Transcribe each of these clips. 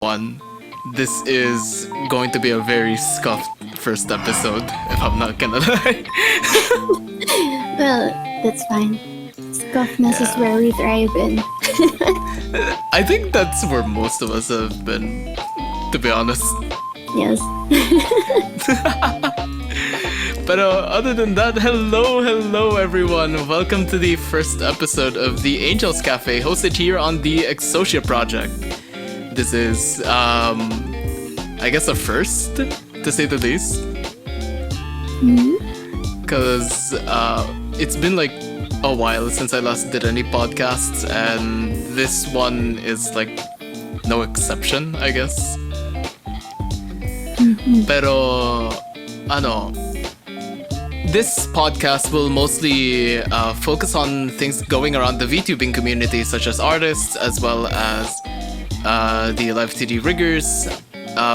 one. This is going to be a very scuffed first episode, if I'm not gonna lie. Well, that's fine. Scuffness is where we thrive in. I think that's where most of us have been, to be honest. Yes. But other than that, hello everyone. Welcome to the first episode of the Angels Café, hosted here on the EXOSIA Project. This is, I guess a first, to say the least. Because it's been like a while since I last did any podcasts, and this one is like no exception, I guess. Pero, this podcast will mostly focus on things going around the VTubing community, such as artists, as well as the live 2D riggers,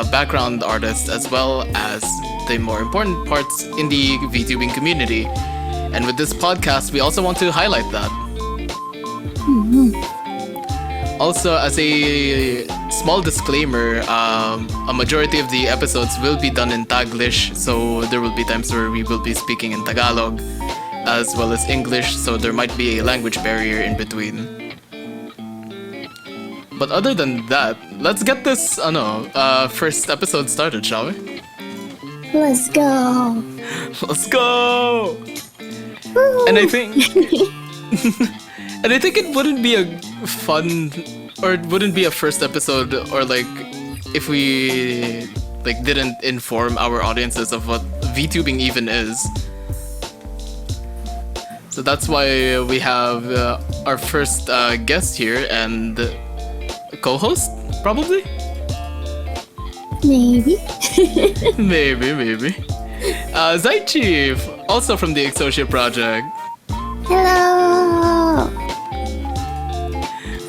background artists, as well as the more important parts in the VTubing community. And with this podcast, we also want to highlight that. Also, as a small disclaimer, a majority of the episodes will be done in Taglish, so there will be times where we will be speaking in Tagalog, as well as English, so there might be a language barrier in between. But other than that, let's get this, first episode started, shall we? Let's go! Let's go! Woo! And I think... And I think it wouldn't be a fun, or it wouldn't be a first episode, or like, if we like didn't inform our audiences of what VTubing even is. So that's why we have our first guest here and co-host, probably? Maybe. Maybe. Xychi, also from the EXOSIA Project. Hello!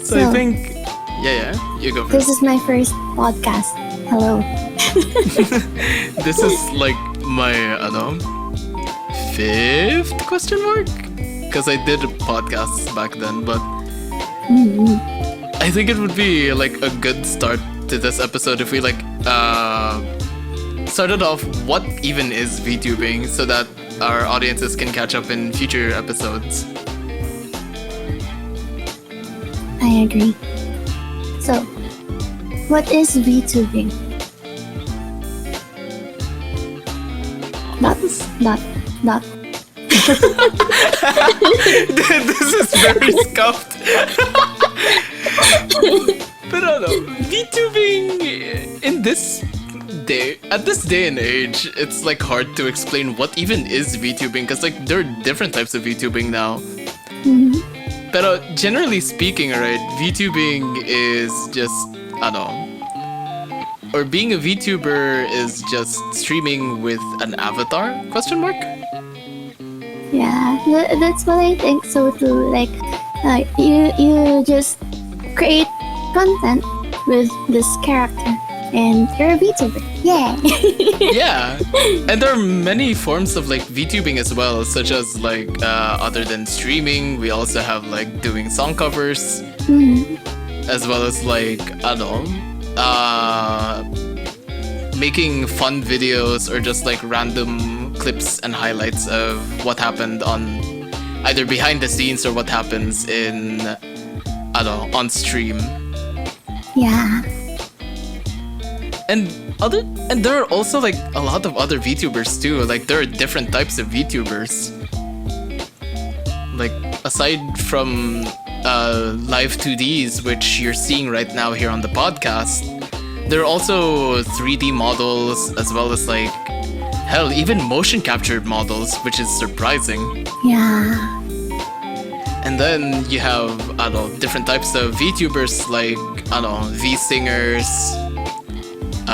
So I think, you go first. This is my first podcast. Hello. This is like my, fifth question mark? Because I did podcasts back then, but I think it would be like a good start to this episode if we like started off what even is VTubing, so that our audiences can catch up in future episodes. I agree. So, what is VTubing? Dot. This is very scuffed. But VTubing in this day, at this day and age, it's like hard to explain what even is VTubing, because like there are different types of VTubing now. Pero generally speaking, right, VTubing is just, or being a VTuber is just streaming with an avatar, question mark? Yeah, that's what I think so too. Like, you just create content with this character, and you're a VTuber. Yeah. Yeah, and there are many forms of like VTubing as well, such as like other than streaming, we also have like doing song covers, as well as like making fun videos or just like random clips and highlights of what happened on either behind the scenes or what happens in on stream. Yeah. And there are also like a lot of other VTubers too. Like there are different types of VTubers. Like aside from live 2Ds, which you're seeing right now here on the podcast, there are also 3D models, as well as like hell, even motion captured models, which is surprising. Yeah. And then you have different types of VTubers, like V singers. I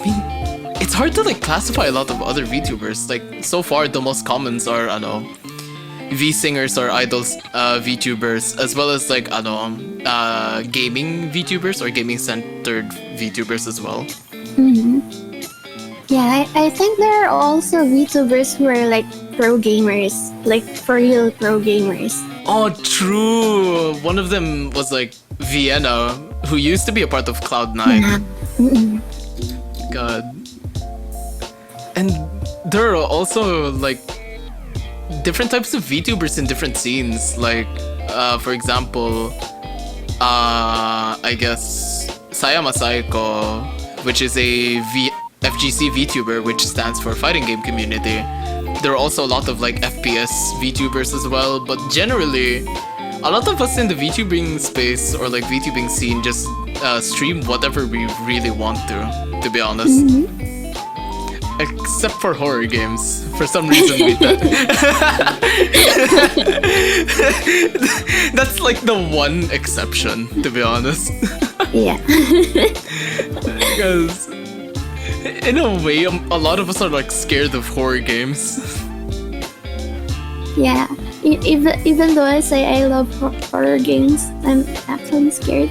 mean, it's hard to like classify a lot of other VTubers. Like so far, the most commons are V singers or idols VTubers, as well as like gaming VTubers or gaming centered VTubers as well. Yeah, I think there are also VTubers who are like pro gamers, like for real pro gamers. Oh, true. One of them was like Vienna, who used to be a part of Cloud9. God. And there are also like different types of VTubers in different scenes. Like, for example, I guess Sayama Saiko, which is a FGC VTuber, which stands for Fighting Game Community. There are also a lot of like FPS VTubers as well, but generally, a lot of us in the VTubing space or like VTubing scene just stream whatever we really want to be honest. Except for horror games. For some reason we That's like the one exception, to be honest. Yeah. Because in a way, a lot of us are like scared of horror games. Yeah. Even though I say I love horror games, I'm actually scared.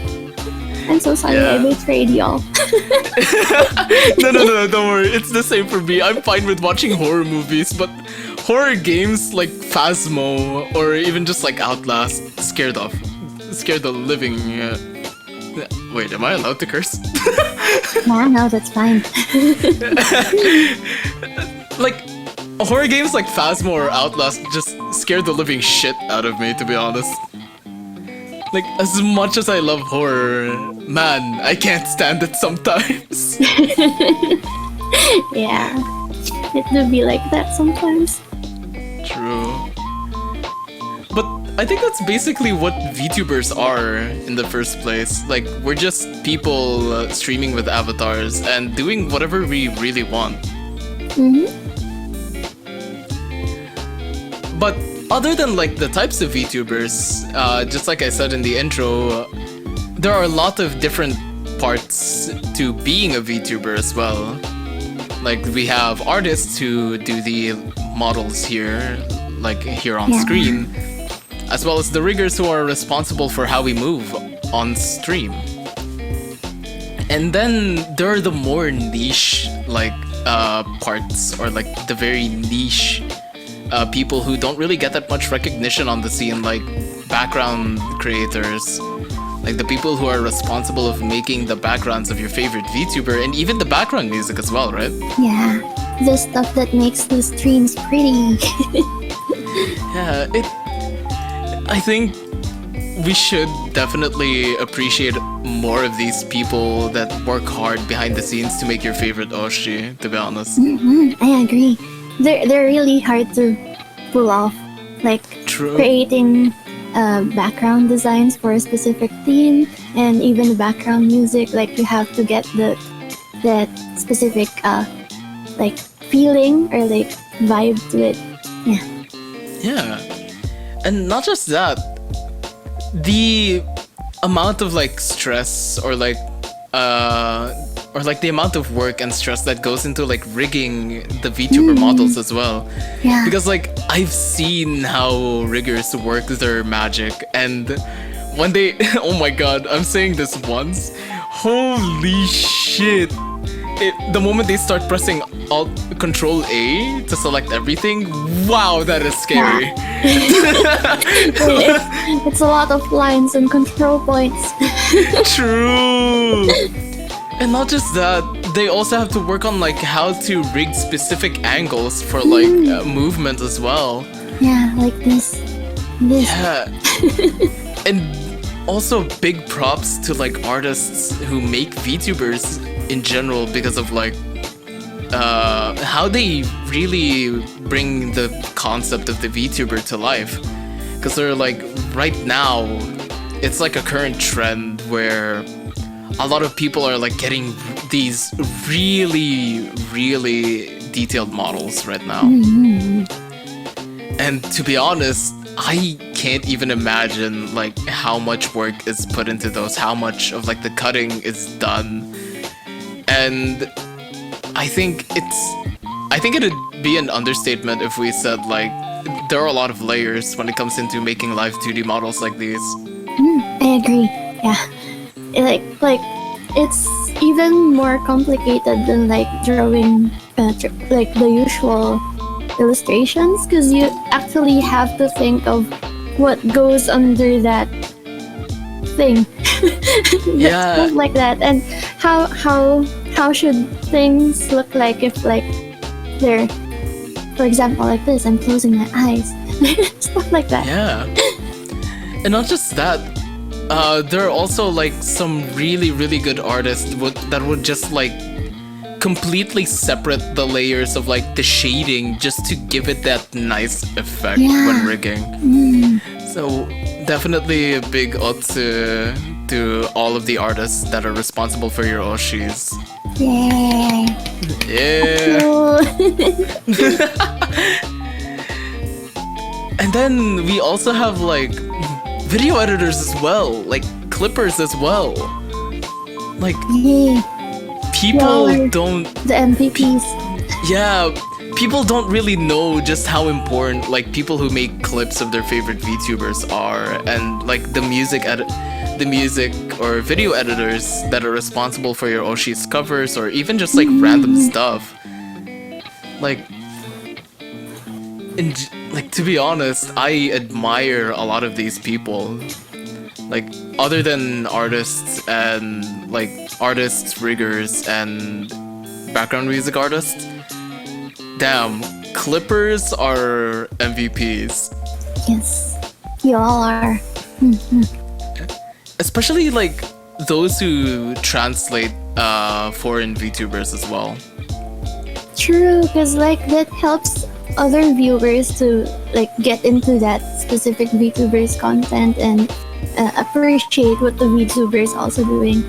I'm so sorry I betrayed y'all. No, don't worry. It's the same for me. I'm fine with watching horror movies, but horror games like Phasmo or even just like Outlast, scared the living. Wait, am I allowed to curse? No, that's fine. Like horror games like Phasmo or Outlast just scared the living shit out of me, to be honest. Like, as much as I love horror, man, I can't stand it sometimes. Yeah, it do be like that sometimes. True. But I think that's basically what VTubers are in the first place. Like, we're just people streaming with avatars and doing whatever we really want. But other than like the types of VTubers, just like I said in the intro, there are a lot of different parts to being a VTuber as well. Like we have artists who do the models here, like here on screen, as well as the riggers who are responsible for how we move on stream. And then there are the more niche like parts, or like the very niche people who don't really get that much recognition on the scene, like background creators, like the people who are responsible of making the backgrounds of your favorite VTuber and even the background music as well, right? Yeah, the stuff that makes the streams pretty. Yeah, I think we should definitely appreciate more of these people that work hard behind the scenes to make your favorite Oshi, to be honest. I agree. They're really hard to pull off, like creating background designs for a specific theme, and even the background music. Like you have to get that specific like feeling or like vibe to it. Yeah, and not just that, the amount of like stress or like the amount of work and stress that goes into like rigging the VTuber models as well. Yeah. Because like I've seen how riggers work their magic, and when they oh my god, I'm saying this once, holy shit, the moment they start pressing Control A to select everything, wow, that is scary. It's a lot of lines and control points. True. And not just that, they also have to work on like how to rig specific angles for like movement as well. Yeah, like this. Yeah. And also big props to like artists who make VTubers in general, because of like how they really bring the concept of the VTuber to life. Because they're like, right now, it's like a current trend where a lot of people are like getting these really, really detailed models right now. And to be honest, I can't even imagine like how much work is put into those, how much of like the cutting is done. And I think it'd be an understatement if we said like there are a lot of layers when it comes into making live 2D models like these. I agree. Yeah. Like it's even more complicated than like drawing like the usual illustrations, because you actually have to think of what goes under that thing. Yeah. Stuff like that, and how should things look like if like they're, for example, like this, I'm closing my eyes. Stuff like that. Yeah. And not just that, there are also like some really good artists that would just like completely separate the layers of like the shading just to give it that nice effect when rigging. So definitely a big ode to all of the artists that are responsible for your Oshis. Yeah. And then we also have like video editors as well, like clippers as well. Like people don't, the MVPs. yeah, people don't really know just how important like people who make clips of their favorite VTubers are, and like the music or video editors that are responsible for your Oshi's covers or even just like random stuff. Like to be honest, I admire a lot of these people. Like other than artists and like artists, riggers, and background music artists, damn, clippers are MVPs. Yes, you all are. Especially like those who translate foreign VTubers as well. True, because like that helps other viewers to like get into that specific VTuber's content and appreciate what the VTuber is also doing.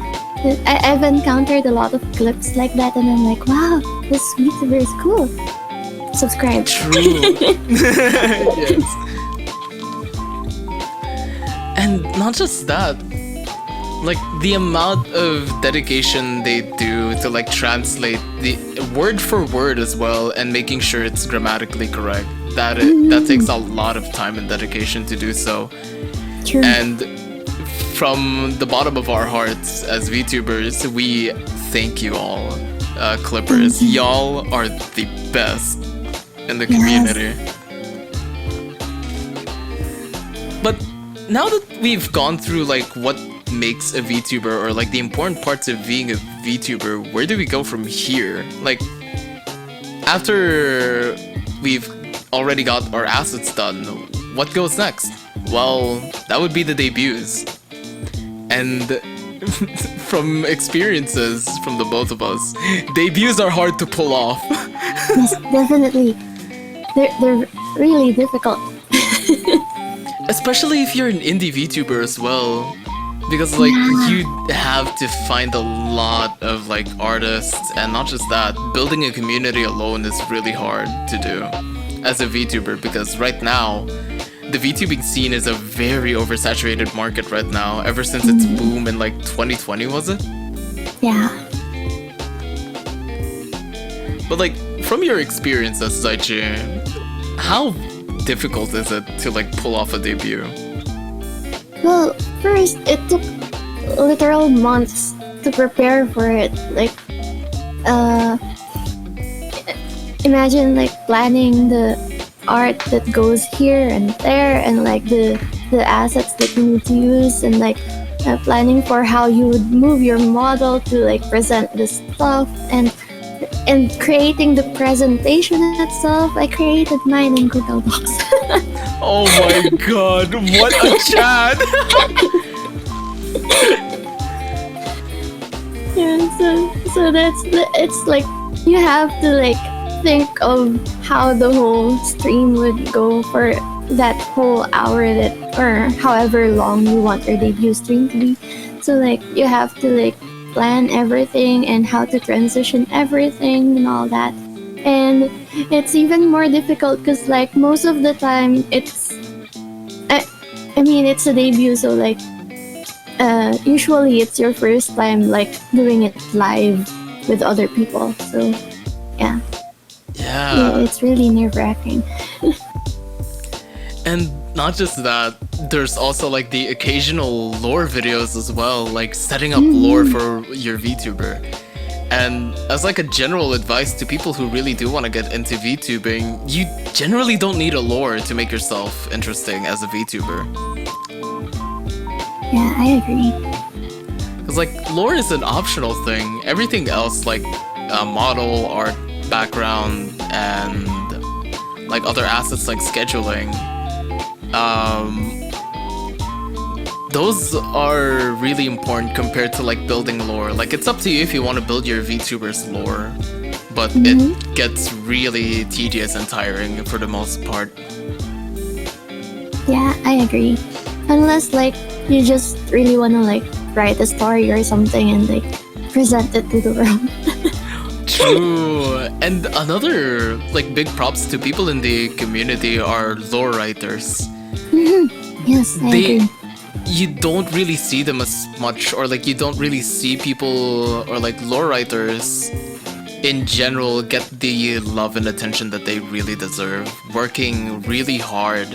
I've encountered a lot of clips like that, and I'm like, wow, this VTuber is cool. Subscribe. True. Yes. And not just that, like the amount of dedication they do to like translate the word for word as well and making sure it's grammatically correct. That takes a lot of time and dedication to do so. True. And from the bottom of our hearts as VTubers, we thank you all, clippers. Y'all are the best in the community. But now that we've gone through like what makes a VTuber or like the important parts of being a VTuber, where do we go from here? Like after we've already got our assets done, what goes next? Well, that would be the debuts. And from experiences from the both of us, debuts are hard to pull off. Yes, definitely. They're really difficult. Especially if you're an indie VTuber as well. Because like you have to find a lot of like artists, and not just that, building a community alone is really hard to do as a VTuber, because right now the VTubing scene is a very oversaturated market right now, ever since its boom in like 2020, was it? Yeah. But like from your experiences, Xychi, how difficult is it to like pull off a debut? Well, first it took literal months to prepare for it. Like, imagine like planning the art that goes here and there, and like the assets that you need to use, and like planning for how you would move your model to like present the stuff, and creating the presentation itself. I created mine in Google Docs. Oh my god, what a chat! Yeah, so it's like you have to like think of how the whole stream would go for that whole hour or however long you want your debut stream to be. So like you have to like plan everything and how to transition everything and all that. And it's even more difficult because like most of the time it's it's a debut, so like usually it's your first time like doing it live with other people, so yeah, it's really nerve-wracking. And not just that, there's also like the occasional lore videos as well, like setting up lore for your VTuber. And as like a general advice to people who really do want to get into VTubing, you generally don't need a lore to make yourself interesting as a VTuber. Yeah, I agree. Because like lore is an optional thing. Everything else like model, art, background, and like other assets like scheduling, those are really important compared to like building lore. Like it's up to you if you want to build your VTuber's lore, but it gets really tedious and tiring for the most part. Yeah, I agree. Unless like you just really wanna like write a story or something and like present it to the world. True. And another like big props to people in the community are lore writers. Yes, I agree. You don't really see them as much, or like you don't really see people or like lore writers in general get the love and attention that they really deserve, working really hard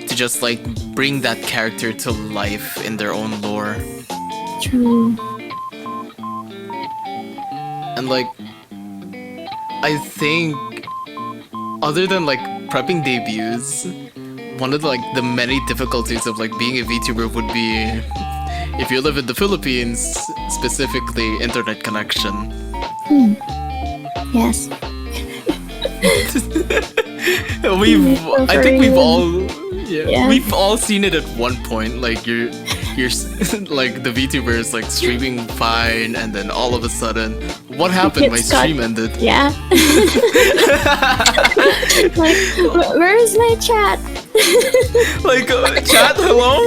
to just like bring that character to life in their own lore. True. And like I think other than like prepping debuts, one of the many difficulties of like being a VTuber would be if you live in the Philippines, specifically internet connection. Yes. I think we've all seen it at one point. Like you're like the VTuber is like streaming fine, and then all of a sudden, what happened? My stream ended. Yeah. Like, where is my chat? Like, chat, hello?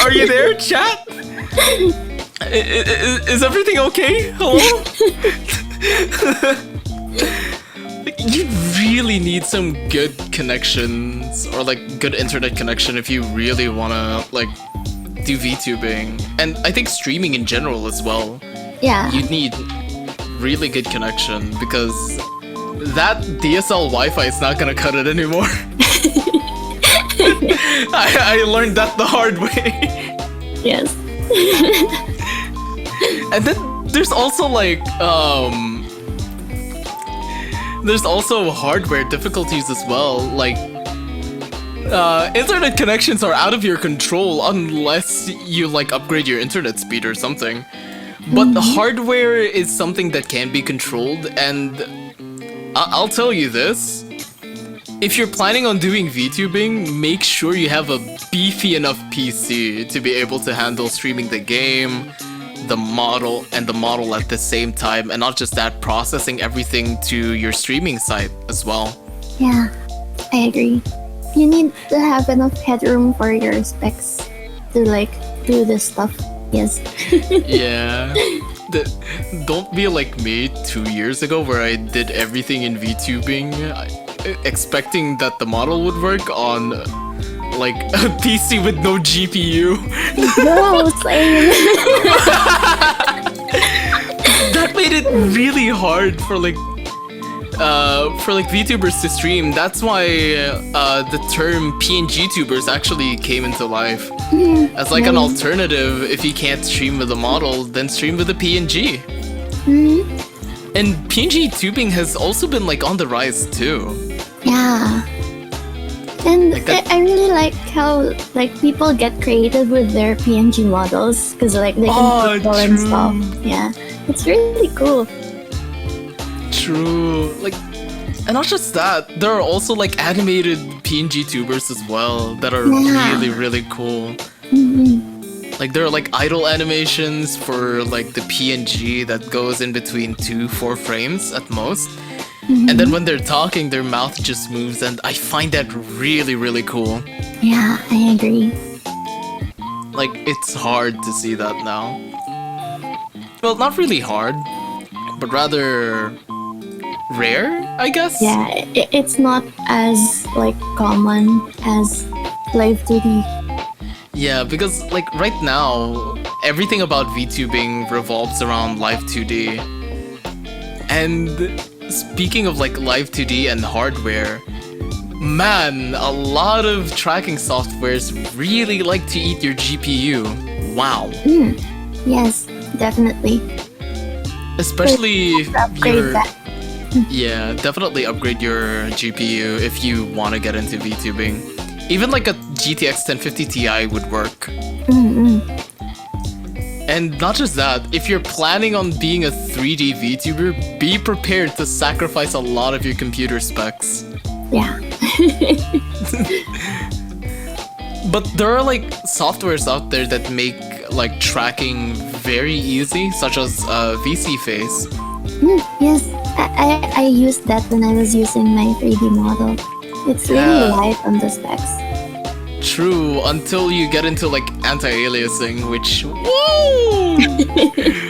Are you there, chat? Is everything okay? Hello? You really need some good connections, or like good internet connection if you really wanna like do VTubing. And I think streaming in general as well. Yeah. You need really good connection, because that DSL Wi-Fi is not gonna cut it anymore. I learned that the hard way. Yes. And then there's also like there's also hardware difficulties as well. Like internet connections are out of your control unless you like upgrade your internet speed or something. But the hardware is something that can be controlled, and I'll tell you this. If you're planning on doing VTubing, make sure you have a beefy enough PC to be able to handle streaming the game, the model at the same time, and not just that, processing everything to your streaming site as well. Yeah, I agree. You need to have enough headroom for your specs to like do this stuff. Yes. Yeah. Don't be like me 2 years ago where I did everything in VTubing, expecting that the model would work on like a PC with no GPU. No, same. That made it really hard for like VTubers to stream. That's why the term PNG tubers actually came into life. As like an alternative, if you can't stream with a model, then stream with a PNG. And PNG tubing has also been like on the rise too. Yeah. And Like that- I really like how like people get creative with their PNG models, because like they can put and stuff. Yeah, it's really cool. True. Like, and not just that, there are also like animated PNG tubers as well that are really, really cool. Like there are like idle animations for like the PNG that goes in between 2-4 frames at most. And then when they're talking, their mouth just moves, and I find that really, really cool. Yeah, I agree. Like, it's hard to see that now. Well, not really hard, but rather rare, I guess? Yeah, it's not as like common as live 2D. Yeah, because like right now, everything about VTubing revolves around live 2D. And speaking of like live 2D and hardware, man, a lot of tracking softwares really like to eat your GPU. Wow. Yes, definitely. Especially if upgrade you're... that. Yeah, definitely upgrade your GPU if you want to get into VTubing. Even like a GTX 1050 Ti would work. And not just that, if you're planning on being a 3D VTuber, be prepared to sacrifice a lot of your computer specs. Yeah. But there are like softwares out there that make like tracking very easy, such as VC Face. Yes, I used that when I was using my 3D model. It's really light on the specs. True, until you get into like anti-aliasing, which... Woo!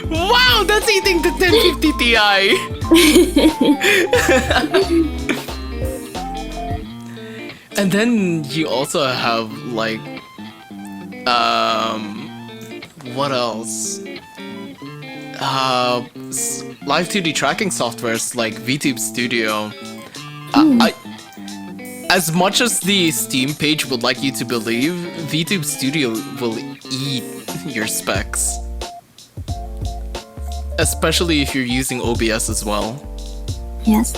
Wow, that's eating the 1050 Ti! And then you also have like... what else? Live 2D tracking softwares like VTube Studio. As much as the Steam page would like you to believe, VTube Studio will eat your specs. Especially if you're using OBS as well. Yes,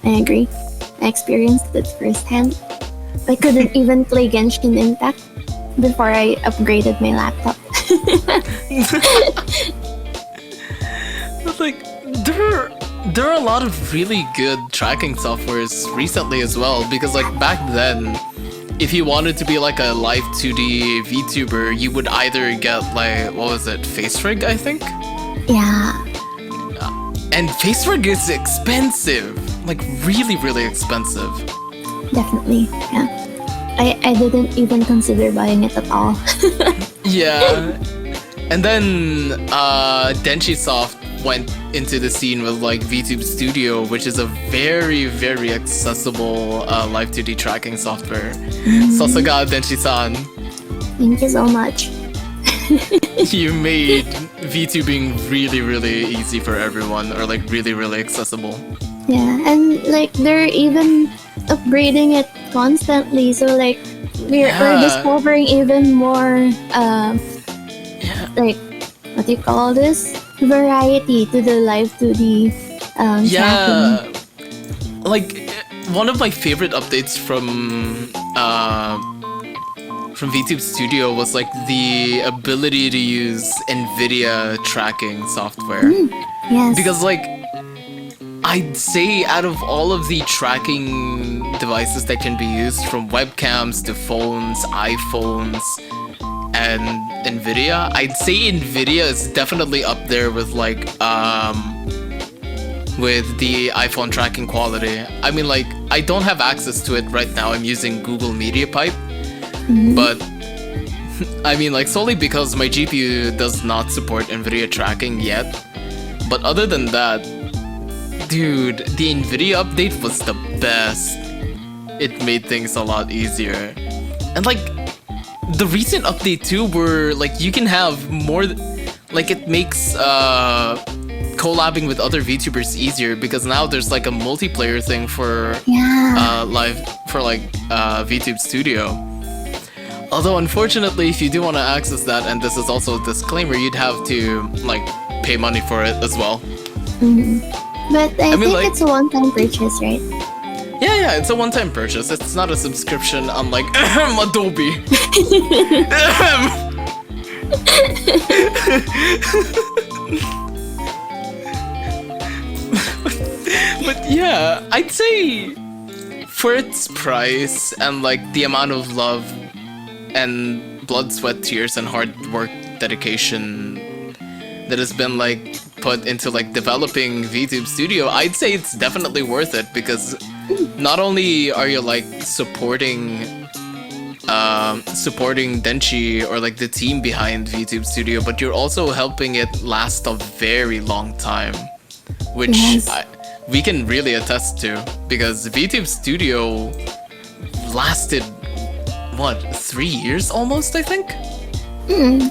I agree. I experienced it firsthand. I couldn't even play Genshin Impact before I upgraded my laptop. But like, there are a lot of really good tracking softwares recently as well, because like back then, if you wanted to be like a live 2D VTuber, you would either get like, what was it, FaceRig, I think? Yeah. And FaceRig is expensive, like really, really expensive. Definitely, yeah. I didn't even consider buying it at all. Yeah. And then Denchisoft went into the scene with like VTube Studio, which is a very, very accessible live 2D tracking software. Sasaga Denchi-san. Thank you so much. You made VTubing really, really easy for everyone, or like really, really accessible. Yeah, and like they're even upgrading it constantly, so like we're discovering even more like, what do you call this? Variety to the live 2D tracking. Like one of my favorite updates from VTube Studio was like the ability to use NVIDIA tracking software. Yes. Because like I'd say out of all of the tracking devices that can be used, from webcams to phones, iPhones, and NVIDIA, I'd say NVIDIA is definitely up there with like with the iPhone tracking quality. I mean, like, I don't have access to it right now. I'm using Google MediaPipe, but I mean, like, solely because my GPU does not support NVIDIA tracking yet. But other than that, dude, the NVIDIA update was the best. It made things a lot easier. And like, the recent update too, where like you can have more, like it makes collabing with other VTubers easier, because now there's like a multiplayer thing for VTube Studio. Although unfortunately, if you do want to access that, and this is also a disclaimer, you'd have to like pay money for it as well. But I mean, think like, it's a one-time purchase, right? Yeah, it's a one-time purchase. It's not a subscription, unlike Adobe. But yeah, I'd say for its price and like the amount of love and blood, sweat, tears, and hard work, dedication that has been like put into like developing VTube Studio, I'd say it's definitely worth it, because not only are you like supporting Denchi or like the team behind VTube Studio, but you're also helping it last a very long time, which we can really attest to, because VTube Studio lasted what, 3 years almost, I think?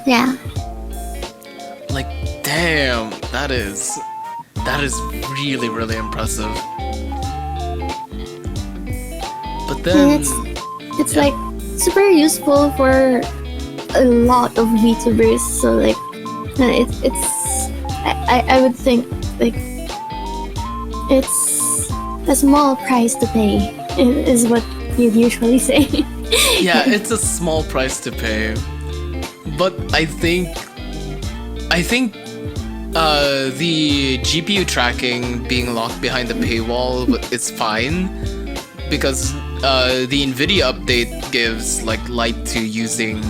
Yeah. Like, damn, that is really, really impressive. But then it's like super useful for a lot of VTubers, so like I would think like it's a small price to pay, is what you'd usually say. Yeah, it's a small price to pay, but I think the GPU tracking being locked behind the paywall is fine, because the NVIDIA update gives like light to using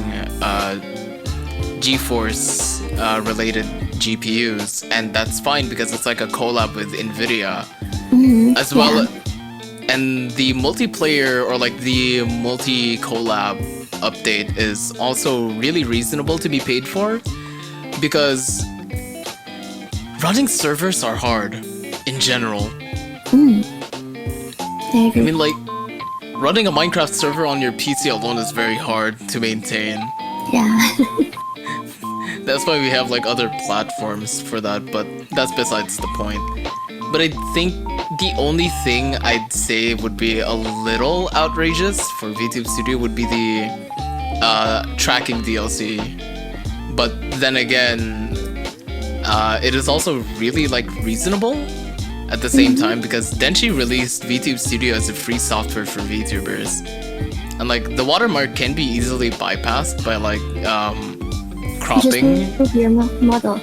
GeForce related GPUs, and that's fine because it's like a collab with NVIDIA as well. Yeah. And the multiplayer or like the multi-collab update is also really reasonable to be paid for, because running servers are hard in general. I agree. I mean, like, running a Minecraft server on your PC alone is very hard to maintain. Yeah. That's why we have like other platforms for that, but that's besides the point. But I think the only thing I'd say would be a little outrageous for VTube Studio would be the tracking DLC. But then again, it is also really like reasonable at the same time, because Denshi released VTube Studio as a free software for VTubers. And like the watermark can be easily bypassed by like cropping. Just move your model.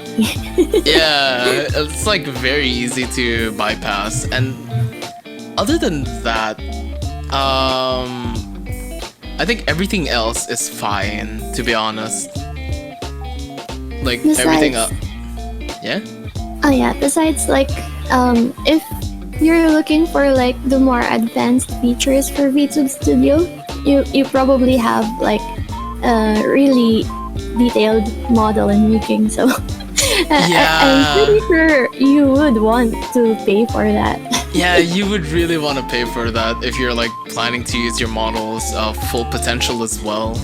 Yeah, it's like very easy to bypass. And other than that, I think everything else is fine, to be honest. Like everything else. Yeah? Oh yeah, besides like if you're looking for like the more advanced features for VTube Studio, you probably have like a really detailed model and making, so I'm pretty sure you would want to pay for that. Yeah, you would really want to pay for that if you're like planning to use your model's full potential as well.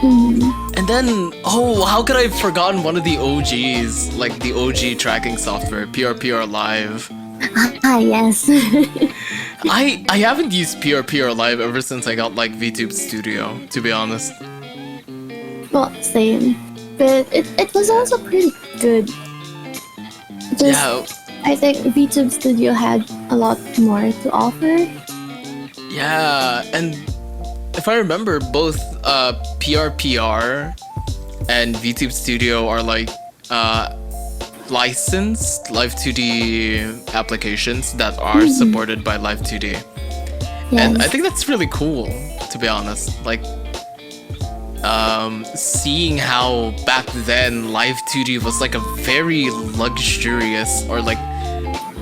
And then, oh, how could I have forgotten one of the OGs, like the OG tracking software, PRPR Live. Ah, yes. I haven't used PRPR Live ever since I got like VTube Studio, to be honest. Well, same. But it was also pretty good. Just, Yeah. I think VTube Studio had a lot more to offer. Yeah, and if I remember, both PRPR and VTube Studio are like licensed Live 2D applications that are supported by Live 2D. Yes. And I think that's really cool, to be honest. Like, seeing how back then Live 2D was like a very luxurious, or like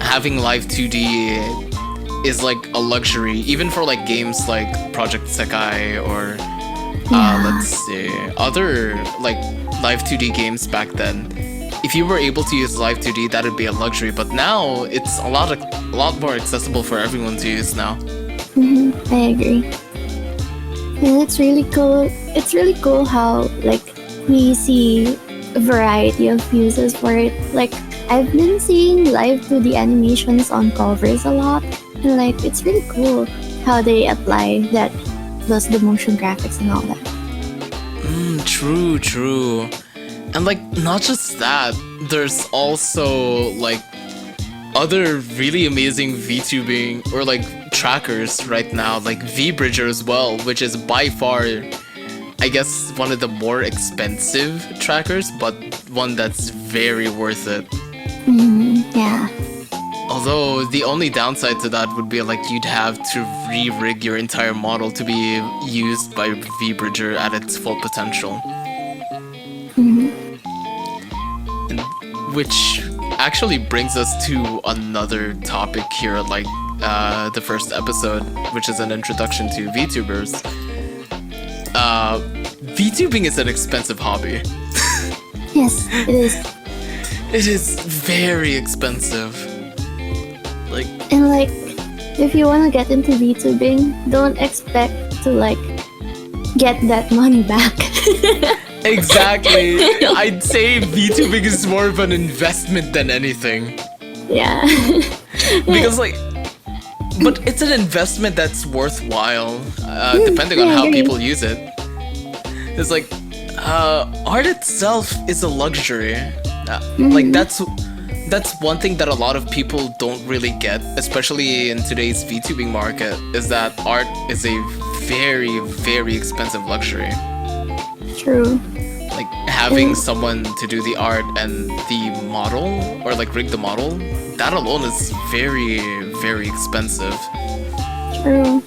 having Live 2D is like a luxury, even for like games like Project Sekai or let's see, other like Live 2D games back then. If you were able to use Live 2D, that would be a luxury, but now it's a lot more accessible for everyone to use now. I agree. And it's really cool. It's really cool how like we see a variety of uses for it. Like I've been seeing Live 2D animations on covers a lot, and like it's really cool how they apply that plus the motion graphics and all that. True. And like not just that, there's also like other really amazing VTubing or like trackers right now, like VBridger as well, which is by far, I guess, one of the more expensive trackers, but one that's very worth it. Yeah. Although the only downside to that would be like you'd have to re-rig your entire model to be used by VBridger at its full potential. And, which actually brings us to another topic here, like the first episode, which is an introduction to VTubers. VTubing is an expensive hobby. Yes, it is. It is very expensive. Like, And like, if you want to get into VTubing, don't expect to like get that money back. exactly. I'd say VTubing is more of an investment than anything. Yeah. Because like, but it's an investment that's worthwhile, depending on I how agree. people use it. It's like, art itself is a luxury. Like that's that's one thing that a lot of people don't really get, especially in today's VTubing market, is that art is a very, very expensive luxury. True. Like having someone to do the art and the model, or like rig the model, that alone is very, very expensive. True.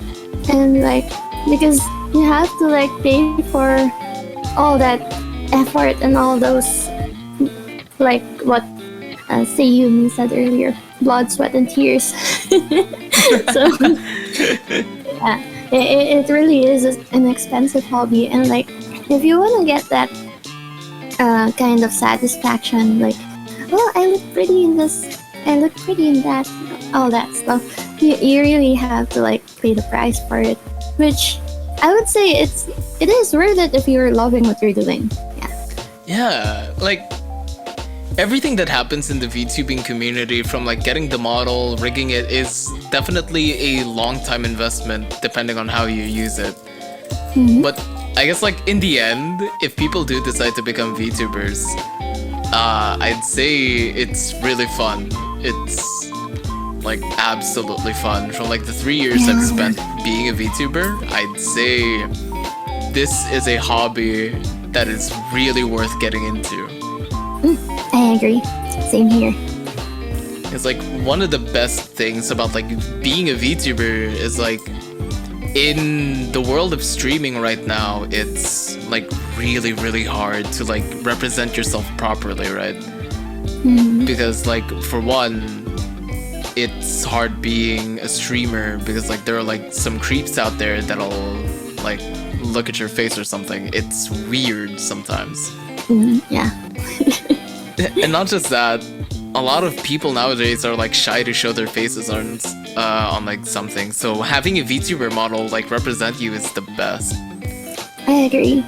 And like, because you have to like pay for all that effort and all those, like what SeiiYuumi said earlier, blood, sweat, and tears. So yeah, it really is an expensive hobby, and like if you want to get that kind of satisfaction, like, oh, I look pretty in this, I look pretty in that, all that stuff, you really have to like pay the price for it, which I would say it is worth it if you're loving what you're doing. Yeah, like everything that happens in the VTubing community, from like getting the model, rigging it, is definitely a long time investment depending on how you use it. But I guess like in the end, if people do decide to become VTubers, I'd say it's really fun. It's like absolutely fun. From like the 3 years I've spent being a VTuber, I'd say this is a hobby that is really worth getting into. I agree. Same here. It's like one of the best things about like being a VTuber is like, in the world of streaming right now, it's like really, really hard to like represent yourself properly, right? Because like for one, it's hard being a streamer because like there are like some creeps out there that'll like look at your face or something. It's weird sometimes. Yeah. And not just that, a lot of people nowadays are like shy to show their faces on like something. So having a VTuber model like represent you is the best. I agree.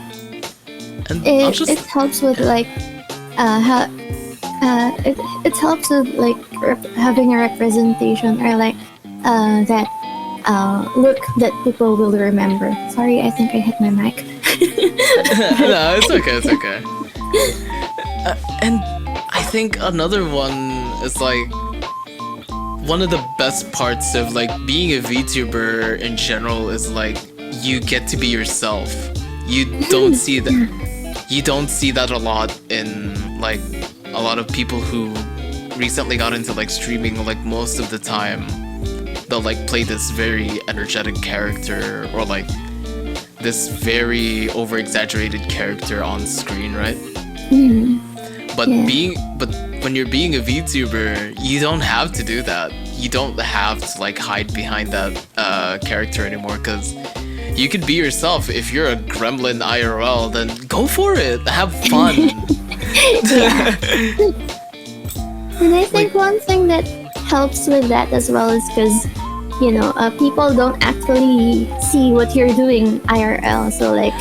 And it helps with like it helps with like having a representation, or like that look that people will remember. Sorry, I think I hit my mic. No, it's okay, it's okay. And I think another one is like, one of the best parts of like being a VTuber in general is like you get to be yourself. You don't see that. You don't see that a lot in like a lot of people who recently got into like streaming. Like most of the time, they'll like play this very energetic character, or like this very over-exaggerated character on screen, right? But when you're being a VTuber, you don't have to do that. You don't have to like hide behind that character anymore, because you could be yourself. If you're a gremlin IRL, then go for it. Have fun. And I think one thing that helps with that as well is because, you know, people don't actually see what you're doing IRL, so like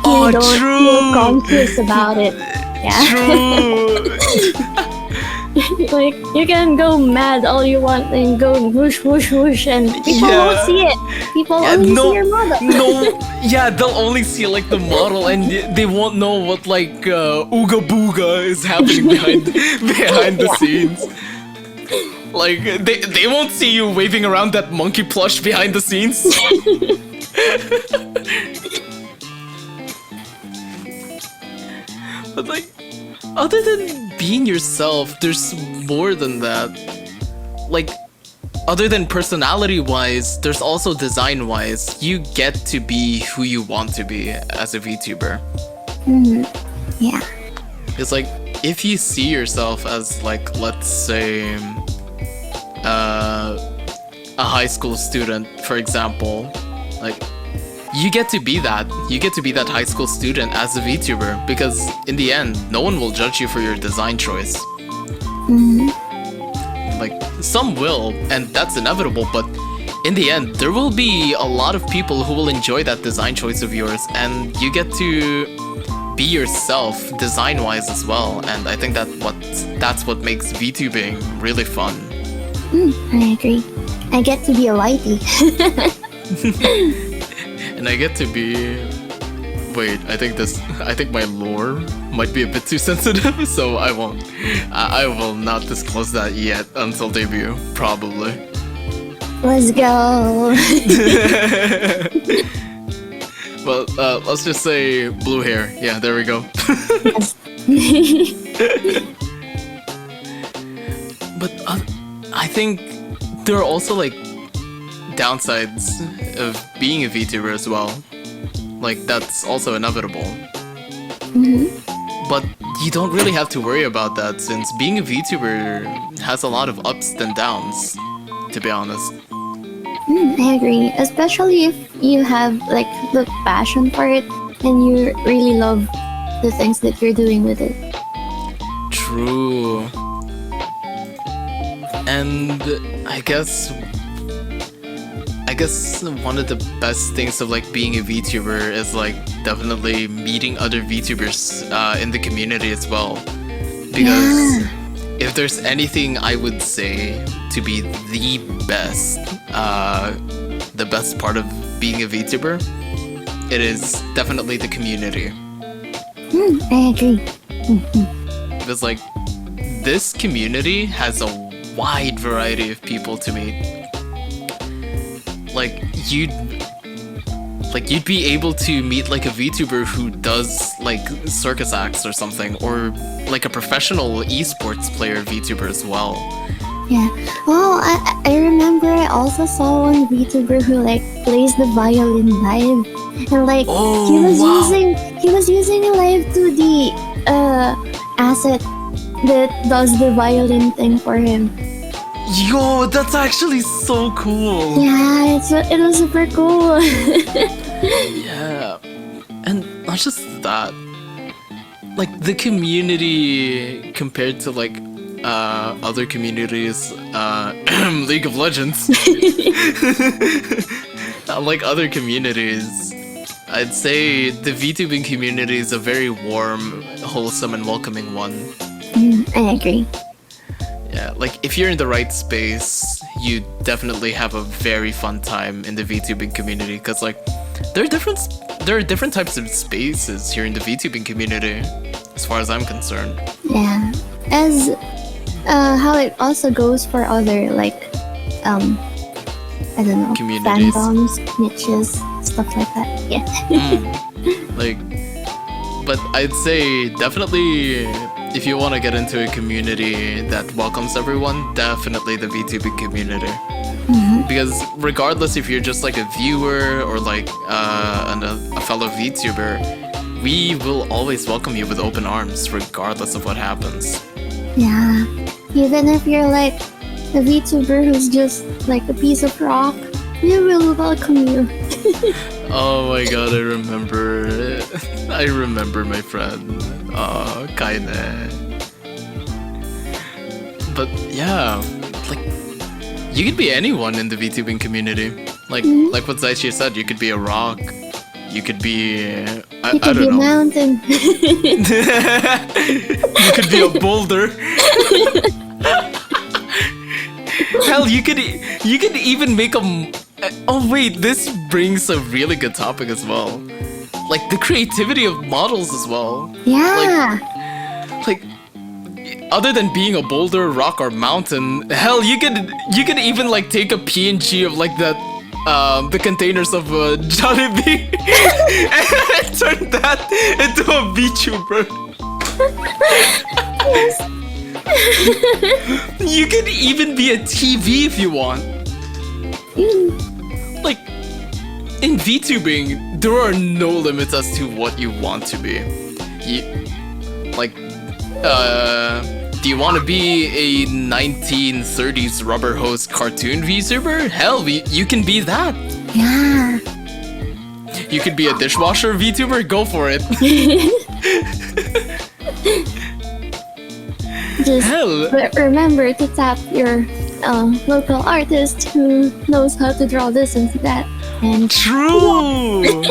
you don't feel conscious about it. Yeah. True. Like you can go mad all you want and go whoosh whoosh whoosh, and people won't see it. People only see your model. They'll only see like the model, and they won't know what like ooga booga is happening behind the scenes. Like they won't see you waving around that monkey plush behind the scenes. But like, other than being yourself, there's more than that. Like, other than personality-wise, there's also design-wise. You get to be who you want to be as a VTuber. Yeah. It's like, if you see yourself as like, let's say, a high school student, for example, like, you get to be that. You get to be that high school student as a VTuber, because in the end, no one will judge you for your design choice. Like, some will, and that's inevitable, but in the end, there will be a lot of people who will enjoy that design choice of yours, and you get to be yourself design-wise as well, and I think that's what makes VTubing really fun. I agree. I get to be a whitey. And I get to be wait, I think my lore might be a bit too sensitive, so I won't. I will not disclose that yet until debut, probably. Let's go. Well, let's just say blue hair. Yeah, there we go. But I think there are also like downsides of being a VTuber as well. Like that's also inevitable. But you don't really have to worry about that since being a VTuber has a lot of ups and downs, to be honest. I agree, especially if you have like the passion for it and you really love the things that you're doing with it. True. And I guess one of the best things of like being a VTuber is like definitely meeting other VTubers in the community as well. Because if there's anything I would say to be the best part of being a VTuber, it is definitely the community. I agree. Because like this community has a wide variety of people to meet. Like you'd be able to meet like a VTuber who does like circus acts or something, or like a professional esports player VTuber as well. Yeah. Oh, I remember I also saw one VTuber who like plays the violin live, and like he was using a live 2D asset that does the violin thing for him. Yo, that's actually so cool. Yeah, it was super cool. Yeah, and not just that. Like the community compared to like other communities, League of Legends, like other communities, I'd say the VTubing community is a very warm, wholesome, and welcoming one. I agree. Yeah, like if you're in the right space, you definitely have a very fun time in the VTubing community. Cause like there are different types of spaces here in the VTubing community, as far as I'm concerned. Yeah, as how it also goes for other like I don't know, communities, fandoms, niches, stuff like that. Yeah. Like, but I'd say definitely, if you want to get into a community that welcomes everyone, definitely the VTubing community. Because regardless if you're just like a viewer or like a fellow VTuber, we will always welcome you with open arms, regardless of what happens. Yeah, even if you're like a VTuber who's just like a piece of rock, we will welcome you. Oh my god, I remember my friend. Kaine. But yeah, like you could be anyone in the VTubing community. Like what Xychi said, you could be a rock. You could be I could don't be know. a mountain. You could be a boulder. Hell, you could even make a. Oh wait, this brings a really good topic as well. Like the creativity of models as well. Yeah. Like other than being a boulder, rock, or mountain, hell, you could even like take a PNG of like that the containers of Jollibee and turn that into a VTuber. Yes. You could even be a TV if you want. Like in VTubing, there are no limits as to what you want to be. Do you want to be a 1930s rubber hose cartoon VTuber? Hell, you can be that. Yeah. You could be a dishwasher VTuber? Go for it. Just remember to tap your local artist who knows how to draw this and that. And true.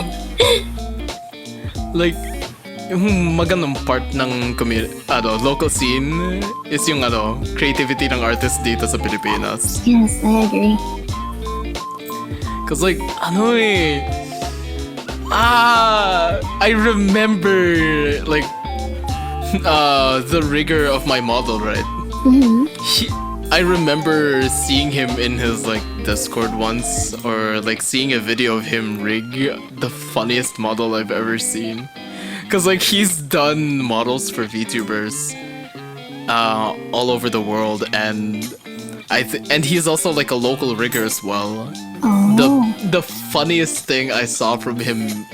Like, yung magandang part ng local scene is yung creativity ng artist dito sa Pilipinas. Yes, I agree. Cause like I remember like the rigger of my model, right? I remember seeing him in his like Discord once, or like seeing a video of him rig the funniest model I've ever seen. Cause like he's done models for VTubers all over the world, and and he's also like a local rigger as well. The funniest thing I saw from him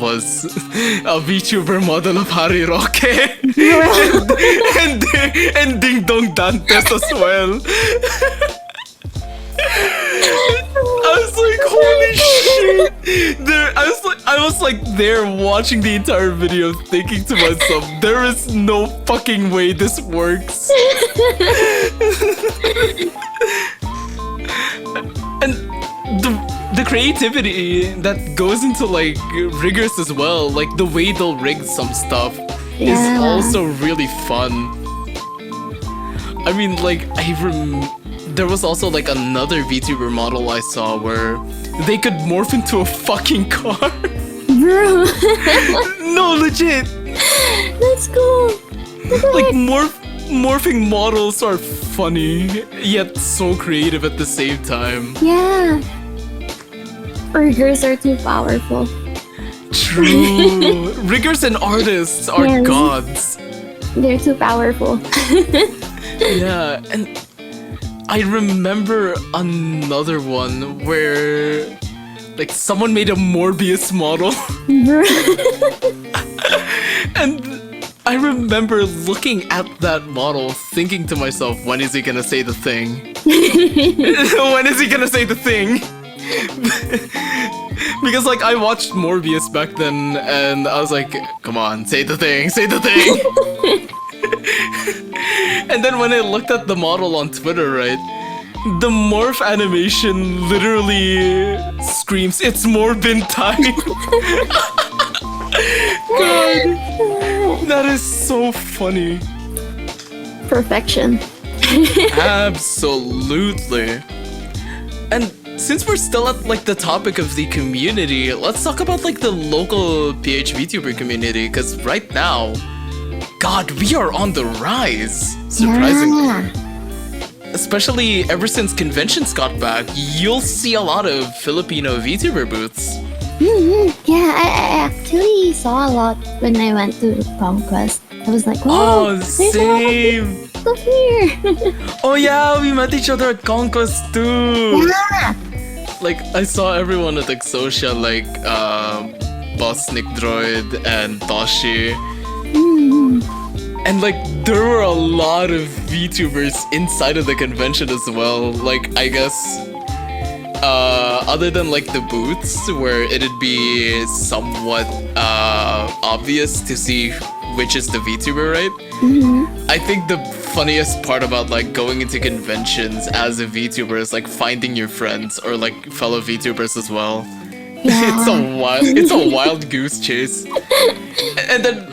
was a VTuber model of Hariroke and Ding Dong Dantes as well. I was like, holy shit! I was like there watching the entire video, thinking to myself, there is no fucking way this works. And the creativity that goes into like riggers as well, like the way they'll rig some stuff, is also really fun. I mean, like there was also like another VTuber model I saw where they could morph into a fucking car. Bro. No, legit. That's cool. Like morphing models are funny, yet so creative at the same time. Yeah. Riggers are too powerful. True. Riggers and artists are gods. They're too powerful. Yeah, and I remember another one where like someone made a Morbius model. And I remember looking at that model thinking to myself, when is he gonna say the thing? When is he gonna say the thing? Because like I watched Morbius back then and I was like, come on, say the thing, say the thing. And then when I looked at the model on Twitter, right, the morph animation literally screams, it's Morbin time. God, that is so funny. Perfection. Absolutely. And since we're still at like the topic of the community, let's talk about like the local PH VTuber community, because right now, God, we are on the rise, surprisingly. Yeah. Especially ever since conventions got back, you'll see a lot of Filipino VTuber booths. Yeah, I actually saw a lot when I went to Conquest. I was like, wow, oh, same. Go here. Oh yeah, we met each other at Conquest too. Yeah. Like I saw everyone at EXOSIA, like Boss NicDroid and Toshi. And like there were a lot of VTubers inside of the convention as well. Like I guess other than like the booths where it'd be somewhat obvious to see which is the VTuber, right? I think the funniest part about like going into conventions as a VTuber is like finding your friends or like fellow VTubers as well. Yeah. It's a wild goose chase. And then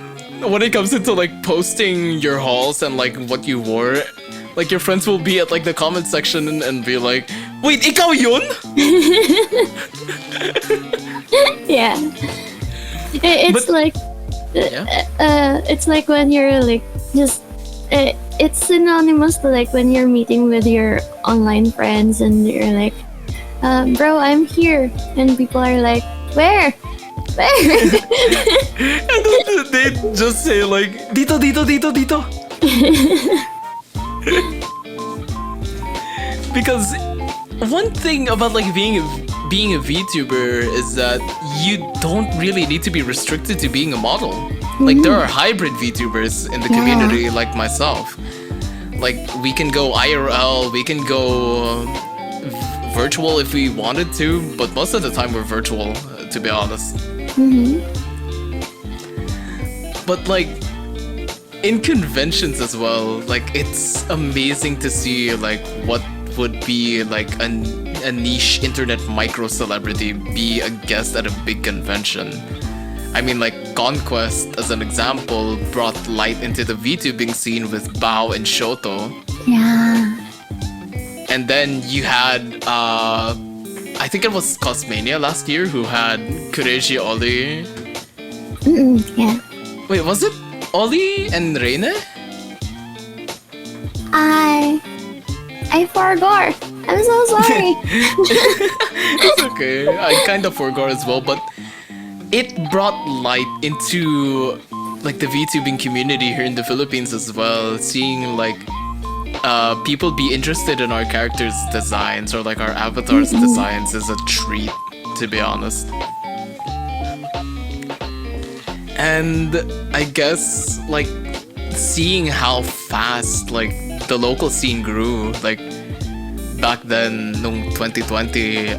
when it comes into like posting your hauls and like what you wore, like your friends will be at like the comment section and be like, wait, ikaw yun? Yeah. It's like it's like when you're like just it's synonymous to like when you're meeting with your online friends and you're like, bro, I'm here, and people are like, where? And then they just say like, dito, dito, dito, dito. Because one thing about like being a VTuber is that you don't really need to be restricted to being a model. Like there are hybrid VTubers in the community like myself. Like we can go IRL, we can go virtual if we wanted to, but most of the time we're virtual, to be honest. But like in conventions as well, like it's amazing to see like what would be like a niche internet micro celebrity be a guest at a big convention. I mean, like Conquest as an example brought light into the VTubing scene with Bao and Shoto. Yeah. And then you had I think it was Cosmania last year who had Kureji Oli. Yeah. Wait, was it Oli and Reine? I forgot. I'm so sorry. It's okay. I kind of forgot as well, but it brought light into like the VTubing community here in the Philippines as well. Seeing like people be interested in our characters' designs or like our avatars' designs is a treat, to be honest. And I guess like seeing how fast like the local scene grew, like back then nung 2020,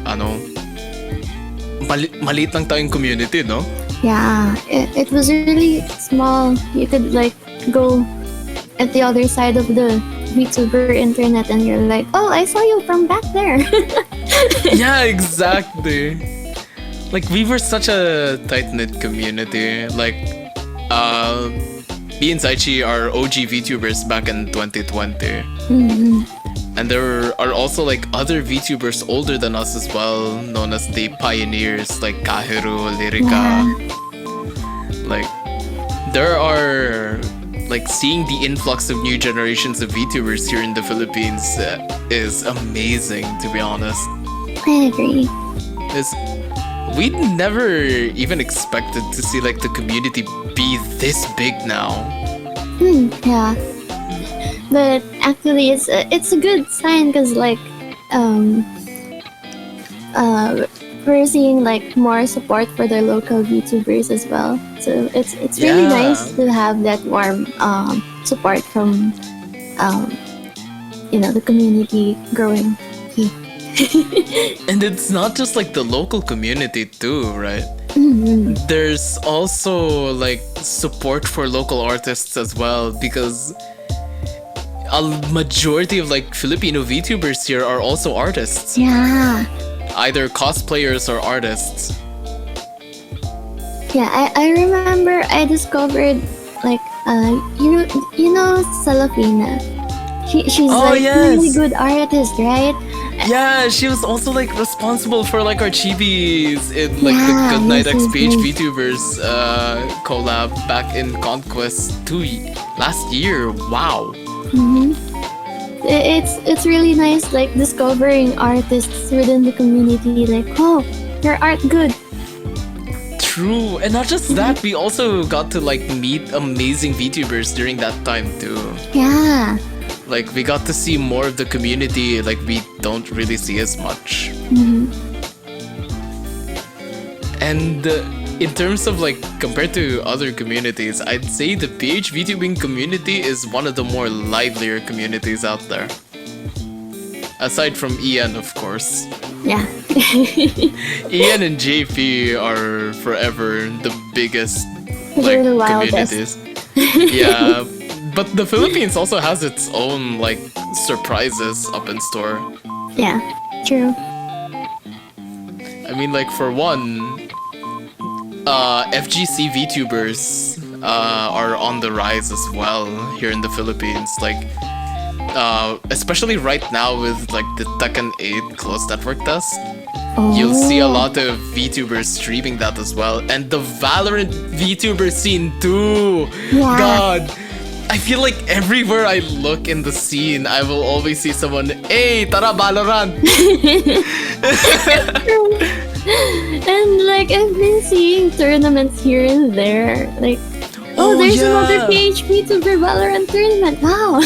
maliit lang tayong community, no? Yeah, it was really small. You could like go at the other side of the VTuber internet and you're like, oh, I saw you from back there. Yeah, exactly. Like we were such a tight-knit community. Like me and Xychi are OG VTubers back in 2020. And there are also like other VTubers older than us as well, known as the pioneers, like Kahiru, Lyrica. Like there are like seeing the influx of new generations of VTubers here in the Philippines is amazing, to be honest. I agree. We never even expected to see like the community be this big now. Yeah. But actually, it's a good sign because like we're seeing like more support for the local VTubers as well. So it's really nice to have that warm support from the community growing. And it's not just like the local community too, right? There's also like support for local artists as well, because a majority of like Filipino VTubers here are also artists. Yeah. Either cosplayers or artists. Yeah, I remember I discovered like you know Salafina. She's like really good artist, right? Yeah, she was also like responsible for like our chibis in like the Goodnight XPH VTubers collab back in Conquest 2 last year. Wow. It's really nice like discovering artists within the community, like, oh, your art good. True, and not just that, we also got to like meet amazing VTubers during that time too. Yeah. Like we got to see more of the community like we don't really see as much. And in terms of like compared to other communities, I'd say the PH VTubing community is one of the more livelier communities out there. Aside from Ian, of course. Yeah. Ian and JP are forever the biggest like the communities. Yeah. But the Philippines also has its own like surprises up in store. Yeah, true. I mean, like for one, FGC VTubers are on the rise as well here in the Philippines. Like, especially right now with like the Tekken 8 closed network test. You'll see a lot of VTubers streaming that as well, and the Valorant VTuber scene too. Yeah. God. I feel like everywhere I look in the scene, I will always see someone, hey, tara Valorant! And like, I've been seeing tournaments here and there. Like, there's another PHP VTuber Valorant tournament. Wow!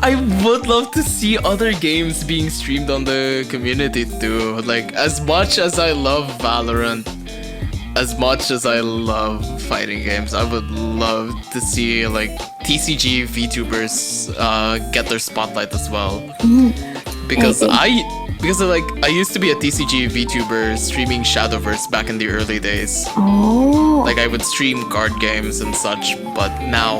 I would love to see other games being streamed on the community too. Like, as much as I love Valorant, as much as I love fighting games, I would love to see like TCG VTubers get their spotlight as well. Because I used to be a TCG VTuber streaming Shadowverse back in the early days. Like I would stream card games and such, but now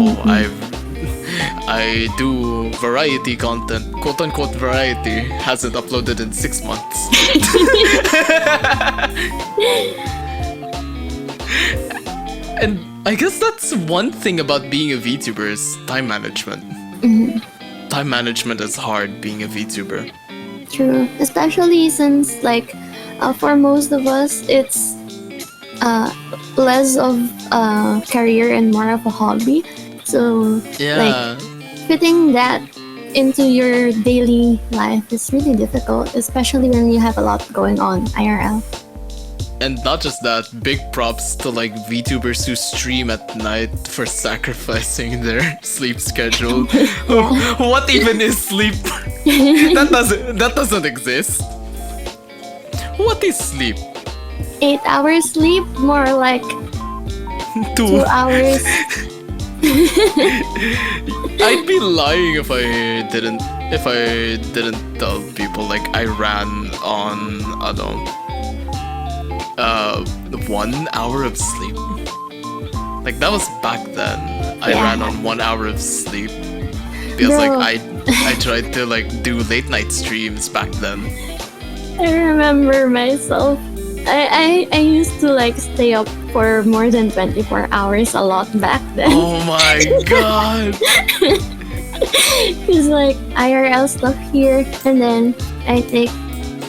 I do variety content, quote unquote variety. Hasn't uploaded in 6 months. And I guess that's one thing about being a VTuber is time management. Time management is hard being a VTuber. True. Especially since like for most of us it's less of a career and more of a hobby. So like fitting that into your daily life is really difficult, especially when you have a lot going on IRL. And not just that, big props to like VTubers who stream at night for sacrificing their sleep schedule. What even is sleep? that doesn't exist. What is sleep? 8 hours sleep, more like 2 hours. I'd be lying if I didn't tell people like I ran on 1 hour of sleep. Like that was back then. I ran on 1 hour of sleep because like I tried to like do late night streams back then. I remember myself. I used to like stay up for more than 24 hours a lot back then. Oh my god. It's like IRL stuff here, and then I take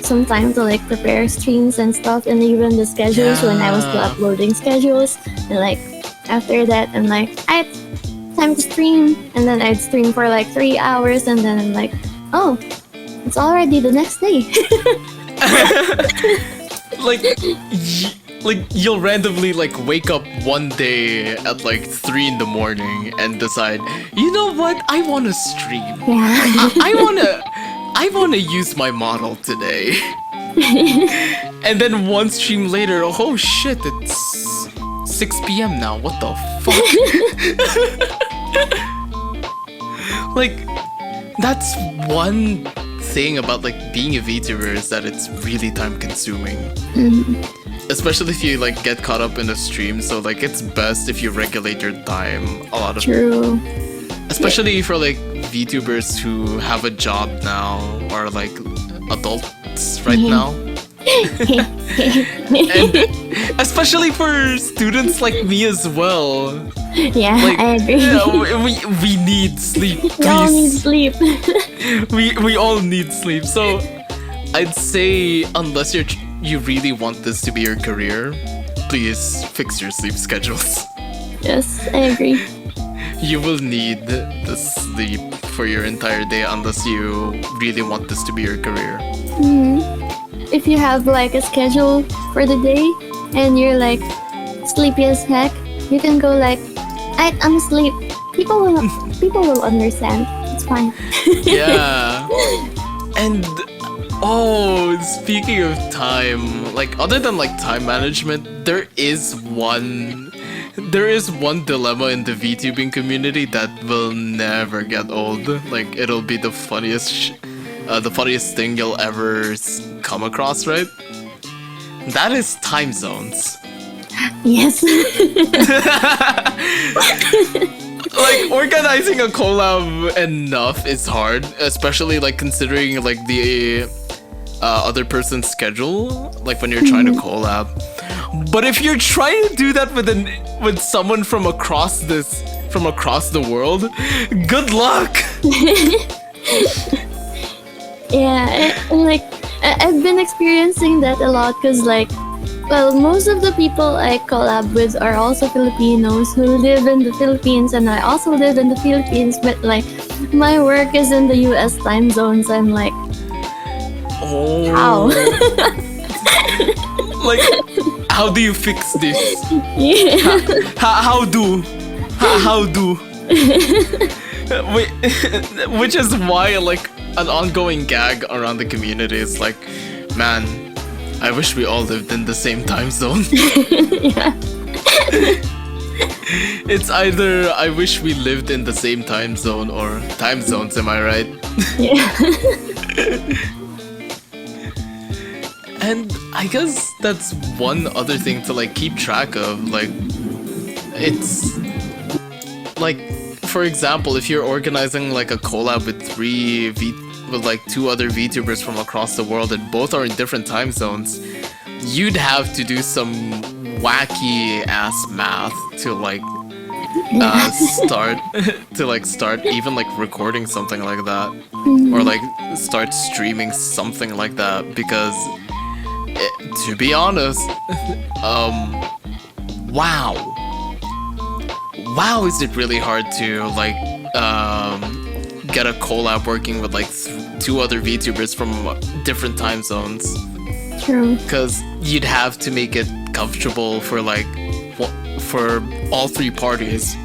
some time to like prepare streams and stuff, and even the schedules when I was still uploading schedules. And like after that, I'm like, I time to stream, and then I'd stream for like 3 hours, and then I'm like, oh, it's already the next day. like you'll randomly like wake up one day at like 3 in the morning and decide, you know what, I want to stream. I want to use my model today. And then one stream later, oh shit, it's 6 p.m. now, what the fuck? Like that's one thing about like being a VTuber, is that it's really time consuming. Especially if you like get caught up in a stream, so like it's best if you regulate your time a lot of. True. Especially for like VTubers who have a job now, or like adults right now. And especially for students like me as well. Yeah, like, I agree. We need sleep, please. We all need sleep. we all need sleep. So I'd say unless you really want this to be your career, please fix your sleep schedules. Yes, I agree. You will need the sleep for your entire day unless you really want this to be your career. If you have like a schedule for the day and you're like sleepy as heck, you can go like, I'm asleep. People will understand. It's fine. Yeah. And speaking of time, like other than like time management, there is one dilemma in the VTubing community that will never get old. Like it'll be the funniest thing you'll ever come across, right? That is time zones. Yes. Like organizing a collab enough is hard, especially like considering like the other person's schedule, like when you're trying to collab. But if you're trying to do that with someone from across the world, good luck. Yeah, I've been experiencing that a lot, because like, well, most of the people I collab with are also Filipinos who live in the Philippines, and I also live in the Philippines, but like my work is in the US time zones. I'm like, how? Like, how do you fix this? Yeah. How do? Wait, which is why like an ongoing gag around the community is like, man, I wish we all lived in the same time zone. Yeah. It's either I wish we lived in the same time zone or time zones, am I right? Yeah. And I guess that's one other thing to like keep track of. Like, it's like, for example, if you're organizing like a collab with like 2 other VTubers from across the world and both are in different time zones, you'd have to do some wacky ass math to like start to like start even like recording something like that, or like start streaming something like that, because to be honest, wow, is it really hard to like get a collab working with like two other VTubers from different time zones. True. Because you'd have to make it comfortable for like for all three parties.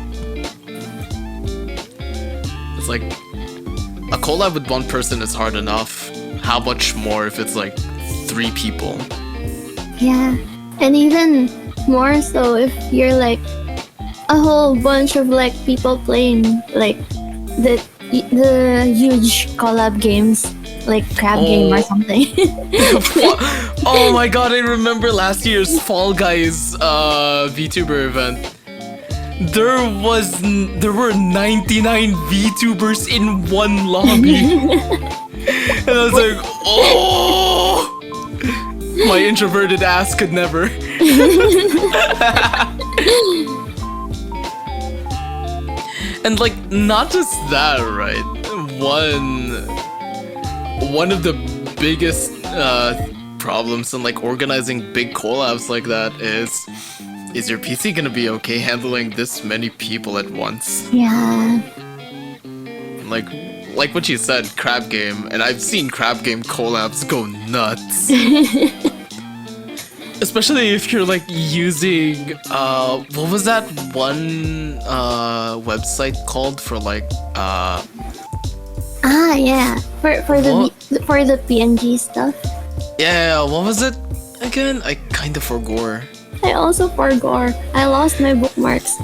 It's like a collab with one person is hard enough. How much more if it's like 3 people? Yeah, and even more so if you're like a whole bunch of like people playing like the huge collab games like Crab Game or something. Oh my god, I remember last year's Fall Guys VTuber event. There were 99 VTubers in one lobby. And I was like, oh! My introverted ass could never. And like, not just that, right? One of the biggest problems in like organizing big collabs like that is your PC gonna be okay handling this many people at once? Yeah. Like what you said, Crab Game, and I've seen Crab Game collabs go nuts. Especially if you're like using what was that one website called for like yeah, for the PNG stuff. Yeah, what was it again? I kind of forgot. I also forgot. I lost my bookmarks.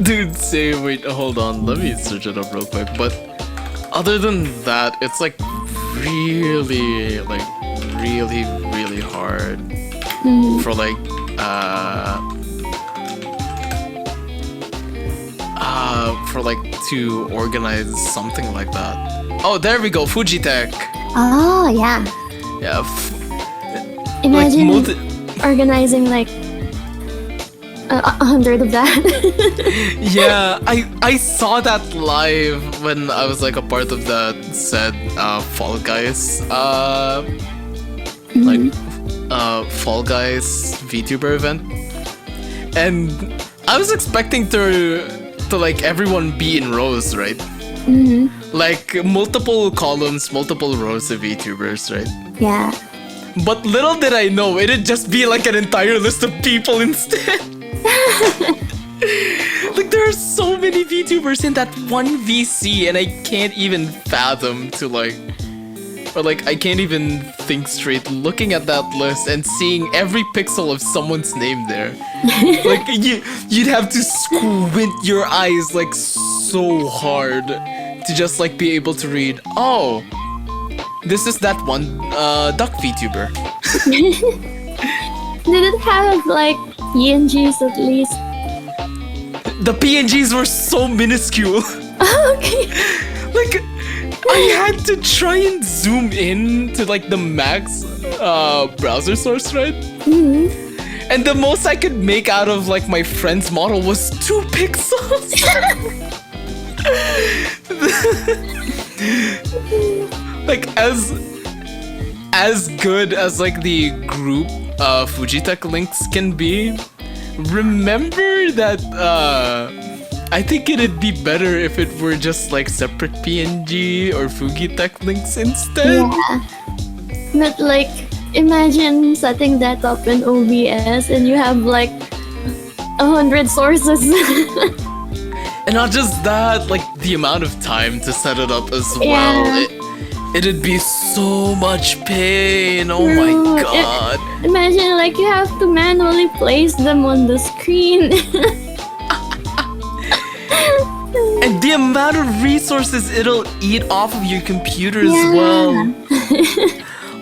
Dude, say wait, hold on, let me search it up real quick. But other than that, it's like really hard for like to organize something like that. Oh, there we go, Fujitech. Oh yeah. Yeah. Imagine like organizing like 100 of that. Yeah, I saw that live when I was like a part of that said Fall Guys Fall Guys VTuber event, and I was expecting to like everyone be in rows, right? Like multiple columns, multiple rows of VTubers, right? Yeah. But little did I know, it'd just be like an entire list of people instead. Like there are so many VTubers in that one VC, and I can't even fathom to like, or like I can't even think straight looking at that list and seeing every pixel of someone's name there. Like you'd have to squint your eyes like so hard to just like be able to read, oh, this is that one duck VTuber. Did it have like PNGs at least? The PNGs were so minuscule. Okay. Like I had to try and zoom in to like the max browser source, right? And the most I could make out of like my friend's model was 2 pixels. Like as good as like the group Fujitech links can be, remember that I think it'd be better if it were just like separate PNG or Fujitech links instead. Yeah. But like imagine setting that up in OBS and you have like 100 sources. And not just that, like the amount of time to set it up as well. It'd be so much pain. Oh my god. Imagine like you have to manually place them on the screen. And the amount of resources it'll eat off of your computer as well.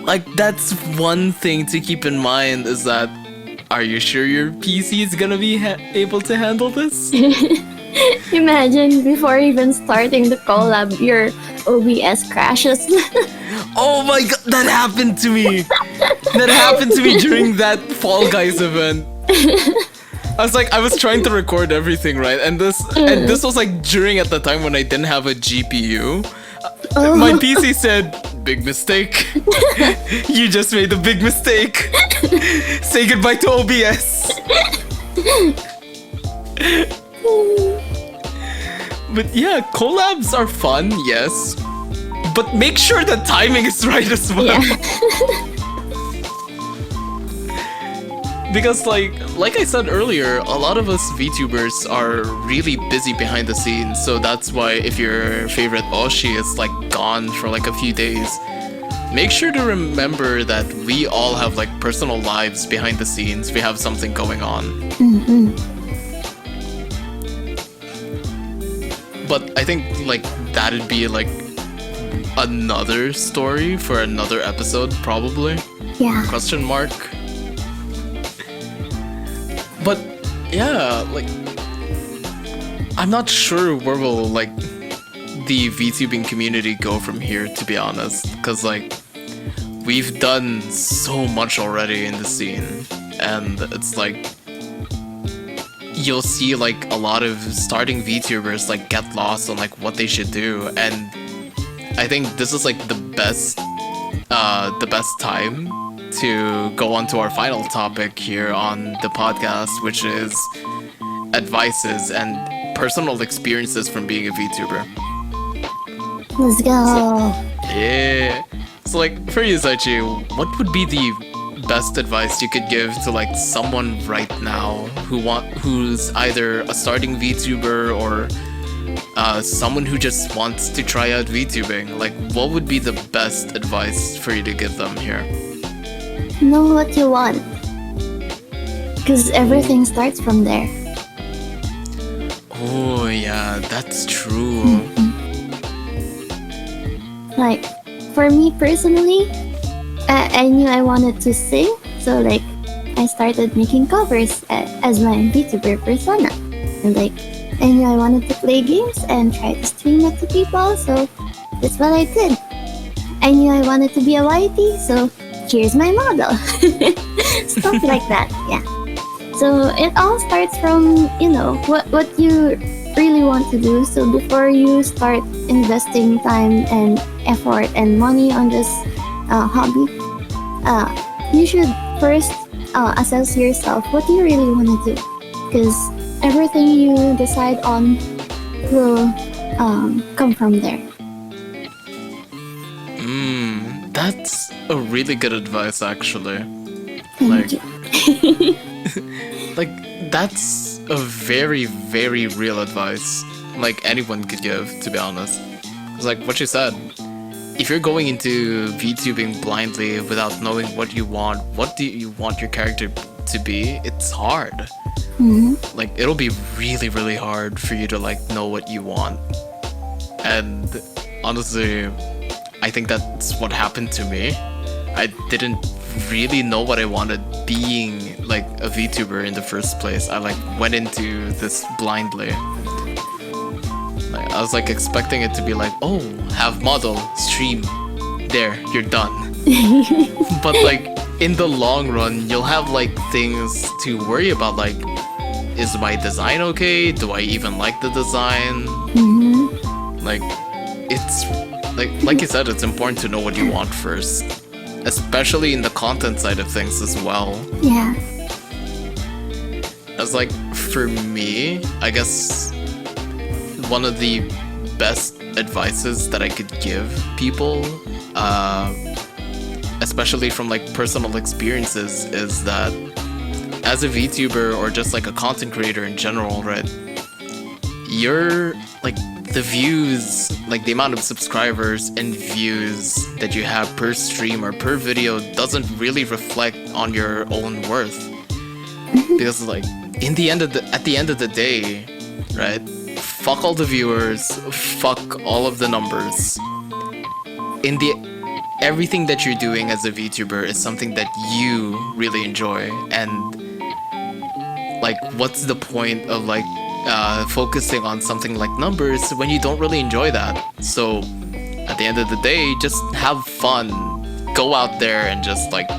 Like that's one thing to keep in mind, is that, are you sure your PC is gonna be able to handle this? Imagine before even starting the collab, your OBS crashes. Oh my god, that happened to me. That happened to me during that Fall Guys event. I was trying to record everything, right? And this was like during at the time when I didn't have a GPU. My PC said, "Big mistake. You just made a big mistake. Say goodbye to OBS." But yeah, collabs are fun, yes. But make sure the timing is right as well. Yeah. Because like I said earlier, a lot of us VTubers are really busy behind the scenes, so that's why if your favorite Oshi is like gone for like a few days, make sure to remember that we all have like personal lives behind the scenes. We have something going on. Mm-hmm. But I think like that'd be like another story for another episode, probably. Yeah. Question mark. But yeah, like I'm not sure where will like the VTubing community go from here, to be honest, because like we've done so much already in the scene, and it's like you'll see like a lot of starting VTubers like get lost on like what they should do, and I think this is like the best time to go on to our final topic here on the podcast, which is advices and personal experiences from being a VTuber. Let's go. Yeah. So like for you, Xychi, what would be the best advice you could give to like someone right now who's either a starting VTuber or someone who just wants to try out VTubing? Like, what would be the best advice for you to give them here? Know what you want. Because everything starts from there. Oh, yeah, that's true. Mm-hmm. Like, for me personally, I knew I wanted to sing, so like, I started making covers as my VTuber persona. And like, I knew I wanted to play games and try to stream it to people, so that's what I did. I knew I wanted to be a YT, so here's my model. Stuff like that, yeah. So it all starts from, you know, what you really want to do. So before you start investing time and effort and money on this hobby, you should first assess yourself what you really want to do. Because everything you decide on will come from there. That's a really good advice, actually. Thank you. Like, that's a very, very real advice. Like, anyone could give, to be honest. It's like what you said. If you're going into VTubing blindly without knowing what do you want your character to be, it's hard. Mm-hmm. Like, it'll be really, really hard for you to, like, know what you want. And honestly, I think that's what happened to me. I didn't really know what I wanted being, like, a VTuber in the first place. I, like, went into this blindly. Like, I was, like, expecting it to be like, oh, have model, stream, there, you're done. But, like, in the long run, you'll have, like, things to worry about, like, is my design okay? Do I even like the design? Mm-hmm. Like, it's like you said, it's important to know what you want first, especially in the content side of things as well. Yeah. As like for me, I guess one of the best advices that I could give people, especially from like personal experiences, is that as a VTuber or just like a content creator in general, right? You're like the views, like the amount of subscribers and views that you have per stream or per video doesn't really reflect on your own worth. Because like at the end of the day, right? Fuck all the viewers, fuck all of the numbers. Everything that you're doing as a VTuber is something that you really enjoy, and like what's the point of like focusing on something like numbers when you don't really enjoy that? So at the end of the day, just have fun, go out there and just like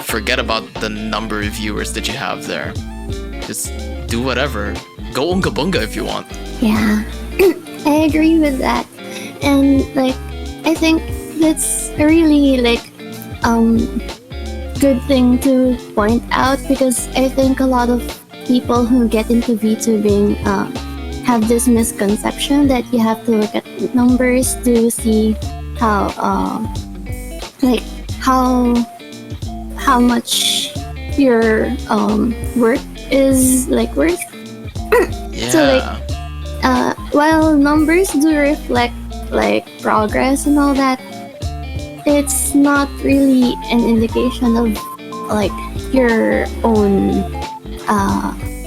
forget about the number of viewers that you have there. Just do whatever. Go Unga Bunga if you want. Yeah, I agree with that. And like, I think that's a really like good thing to point out, because I think a lot of people who get into VTubing have this misconception that you have to look at numbers to see how like how much your work is like worth. Yeah. So like while numbers do reflect like progress and all that, it's not really an indication of like your own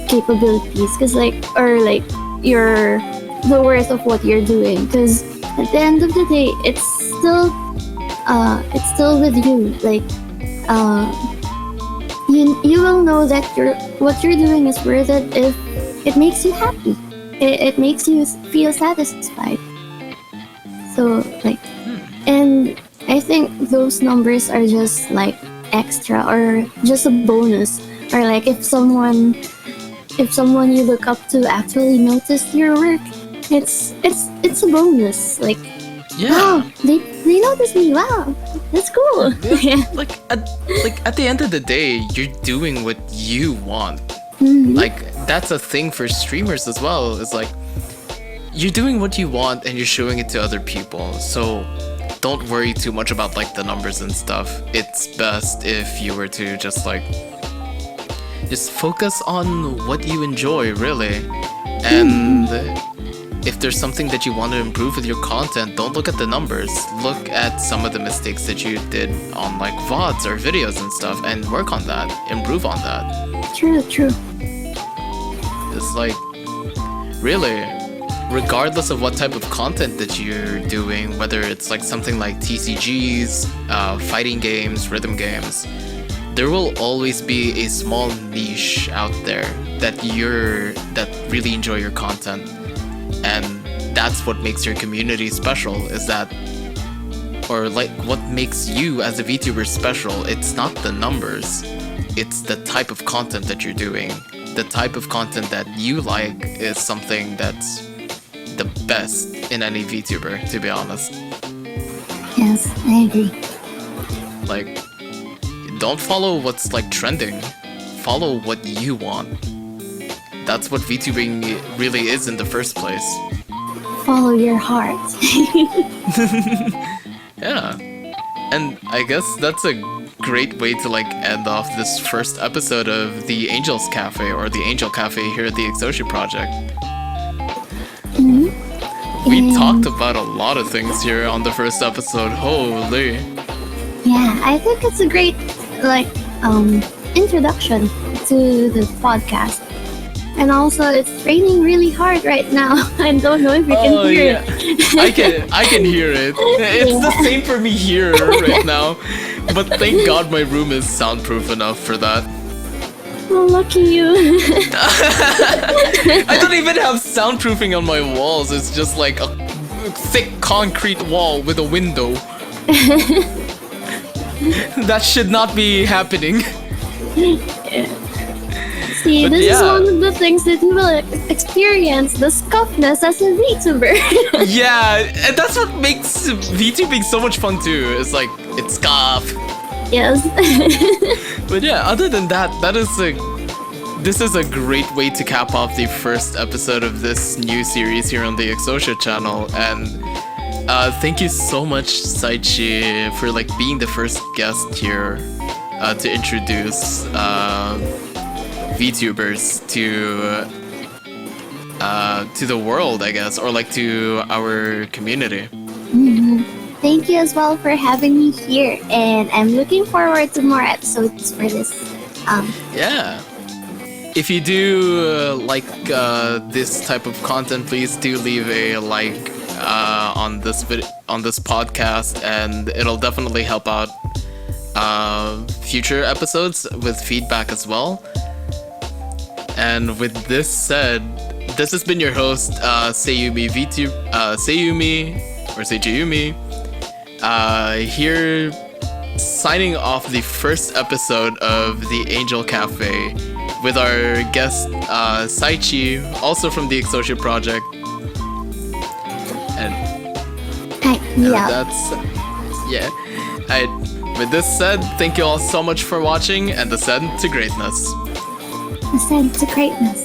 capabilities, because like, or like the worth of what you're doing, because at the end of the day it's still with you. Like you will know that what you're doing is worth it if it makes you happy, it makes you feel satisfied. So like, and I think those numbers are just like extra or just a bonus, or like if someone you look up to actually noticed your work, it's a bonus. Like, yeah. Wow, they noticed me. Wow, that's cool. Yeah. Like at the end of the day, you're doing what you want. Mhm. Like that's a thing for streamers as well. It's like you're doing what you want and you're showing it to other people. So don't worry too much about like the numbers and stuff. It's best if you were to just focus on what you enjoy, really. And if there's something that you want to improve with your content, don't look at the numbers. Look at some of the mistakes that you did on like VODs or videos and stuff, and work on that, improve on that. True. It's like, really, regardless of what type of content that you're doing, whether it's like something like TCGs, fighting games, rhythm games, there will always be a small niche out there that really enjoy your content. And that's what makes your community special, is that, or like what makes you as a VTuber special. It's not the numbers, it's the type of content that you're doing. The type of content that you like is something that's the best in any VTuber, to be honest. Yes, I agree. Like, don't follow what's like trending, follow what you want. That's what VTubing really is in the first place. Follow your heart. Yeah. And I guess that's a great way to like end off this first episode of the Angels Cafe, or the Angel Cafe here at the EXOSIA Project. We talked about a lot of things here on the first episode. Holy. Yeah, I think it's a great like introduction to the podcast. And also, it's raining really hard right now. I don't know if you can hear it. I can hear it. It's the same for me here right now. But thank God my room is soundproof enough for that. Oh, lucky you. I don't even have soundproofing on my walls. It's just like a thick concrete wall with a window. That should not be happening. Yeah. See, But this yeah. is one of the things that you will experience, the scuffness as a VTuber. Yeah, and that's what makes VTubing so much fun too. It's like, it's scuff. Yes. But yeah, other than that, this is a great way to cap off the first episode of this new series here on the EXOSIA channel. And thank you so much, Xychi, for like being the first guest here to introduce VTubers to the world, I guess, or like to our community. Thank you as well for having me here, and I'm looking forward to more episodes for this. Yeah. If you do like this type of content, please do leave a like on this podcast, and it'll definitely help out future episodes with feedback as well. And with this said, this has been your host, SeiiYuumi or SeiiYuumi, here signing off the first episode of the Angel Cafe with our guest Xychi, also from the EXOSIA Project. And Yeah. that's yeah. With this said, thank you all so much for watching, and ascend to greatness. Ascend to greatness.